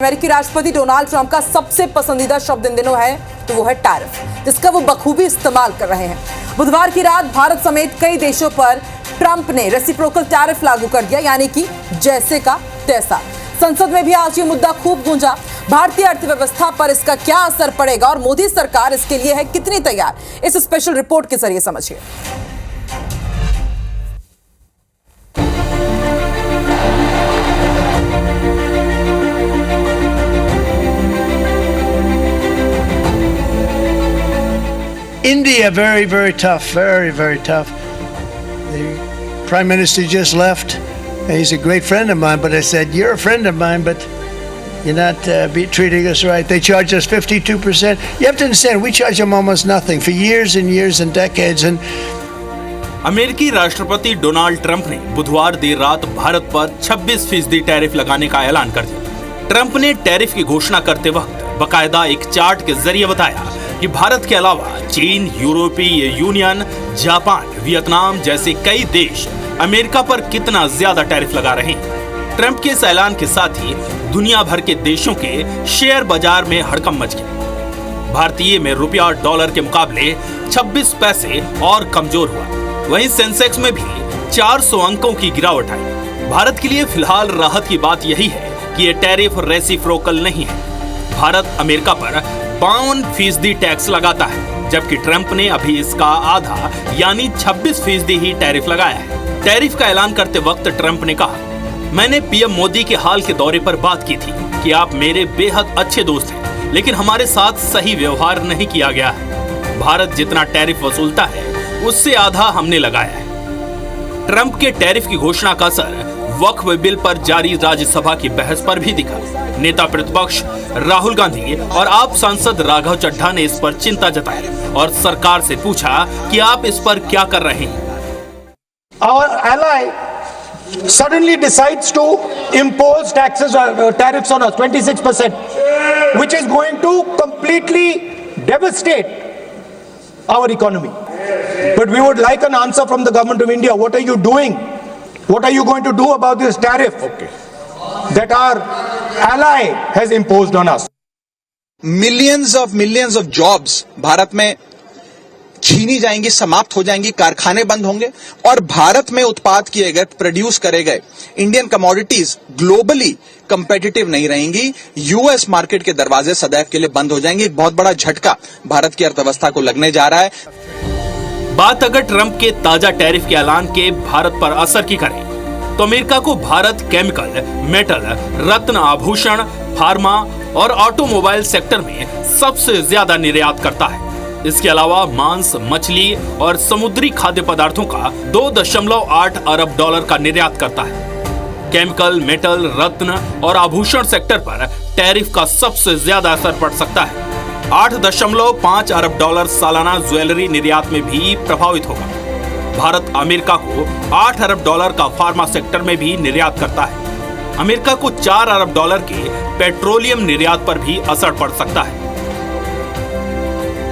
अमेरिकी राष्ट्रपति Donald Trump का सबसे पसंदीदा शब्द इन दिनों है तो वो है टैरिफ, जिसका वो बखूबी इस्तेमाल कर रहे हैं। बुधवार की रात भारत समेत कई देशों पर ट्रंप ने रेसिप्रोकल टैरिफ लागू कर दिया, यानी कि जैसे का तैसा। संसद में भी आज ये मुद्दा खूब गूंजा। भारतीय अर्थव्यवस्था पर इसका क्या असर पड़ेगा और मोदी सरकार इसके लिए है कितनी तैयार, इस स्पेशल रिपोर्ट के जरिए समझिए। India, very tough, very tough. The Prime Minister just left. He's a great friend of mine, but I said, you're a friend of mine, but you're not treating us right. They charge us 52%. You have to understand, we charge them almost nothing for years and decades. And अमेरिकी राष्ट्रपति Donald Trump ने बुधवार देर रात भारत पर 26% tariff लगाने का ऐलान कर दिया। ट्रंप ने टैरिफ की घोषणा करते वक्त बकायदा एक चार्ट के जरिए बताया कि भारत के अलावा चीन, यूरोपीय यूनियन, जापान, वियतनाम जैसे कई देश अमेरिका पर कितना ज्यादा टैरिफ लगा रहे हैं। ट्रंप के इस ऐलान के साथ ही दुनिया भर के देशों के शेयर बाजार में हड़कंप मच गया। भारतीय में रुपया डॉलर के मुकाबले 26 पैसे और कमजोर हुआ। वहीं सेंसेक्स में भी 400 अंकों की गिरावट आई। भारत के लिए फिलहाल राहत की बात यही है कि ये टैरिफ रेसिप्रोकल नहीं है। भारत अमेरिका पर 52% टैक्स लगाता है, जबकि ट्रंप ने अभी इसका आधा यानी 26% ही टैरिफ लगाया है। टैरिफ का ऐलान करते वक्त ट्रंप ने कहा, मैंने पीएम मोदी के हाल के दौरे पर बात की थी कि आप मेरे बेहद अच्छे दोस्त हैं, लेकिन हमारे साथ सही व्यवहार नहीं किया गया है। भारत जितना टैरिफ वसूलता है उससे आधा हमने लगाया है। ट्रंप के टैरिफ की घोषणा का असर वक्फ बिल पर जारी राज्यसभा की बहस पर भी दिखा। नेता प्रतिपक्ष राहुल गांधी और आप सांसद राघव चड्ढा ने इस पर चिंता जताई और सरकार से पूछा कि आप इस पर क्या कर रहे हैं। Our ally suddenly decides to impose tariffs on us, 26%, which is going to completely devastate our economy. But we would like an answer from the government of India. What are you doing? What are you going to do about this tariff that our ally has imposed on us? millions of jobs Bharat में छीनी जाएंगी, समाप्त हो जाएंगी, कारखाने बंद होंगे और भारत में उत्पाद किए गए, प्रोड्यूस करे गए इंडियन कमोडिटीज ग्लोबली कंपेटिटिव नहीं रहेंगी। यूएस मार्केट के दरवाजे सदैव के लिए बंद हो जाएंगे। एक बहुत बड़ा झटका भारत की अर्थव्यवस्था को लगने जा रहा है। बात अगर ट्रंप के ताजा टैरिफ के ऐलान के भारत पर असर की करें तो अमेरिका को भारत केमिकल, मेटल, रत्न आभूषण, फार्मा और ऑटोमोबाइल सेक्टर में सबसे ज्यादा निर्यात करता है। इसके अलावा मांस, मछली और समुद्री खाद्य पदार्थों का 2.8 अरब डॉलर का निर्यात करता है। केमिकल, मेटल, रत्न और आभूषण सेक्टर पर टैरिफ का सबसे ज्यादा असर पड़ सकता है। 8.5 अरब डॉलर सालाना ज्वेलरी निर्यात में भी प्रभावित होगा। भारत अमेरिका को 8 अरब डॉलर का फार्मा सेक्टर में भी निर्यात करता है। अमेरिका को 4 अरब डॉलर के पेट्रोलियम निर्यात पर भी असर पड़ सकता है।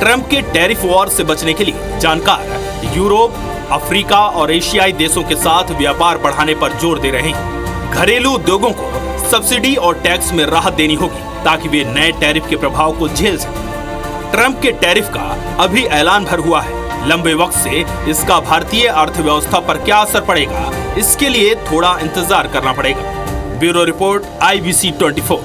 ट्रंप के टैरिफ वॉर से बचने के लिए जानकार यूरोप, अफ्रीका और एशियाई देशों के साथ व्यापार बढ़ाने पर जोर दे रहे हैं। घरेलू उद्योगों को सब्सिडी और टैक्स में राहत देनी होगी ताकि वे नए टैरिफ के प्रभाव को झेल सकें। ट्रंप के टैरिफ का अभी ऐलान भर हुआ है। लंबे वक्त से इसका भारतीय अर्थव्यवस्था पर क्या असर पड़ेगा, इसके लिए थोड़ा इंतजार करना पड़ेगा। Bureau report, IBC 24।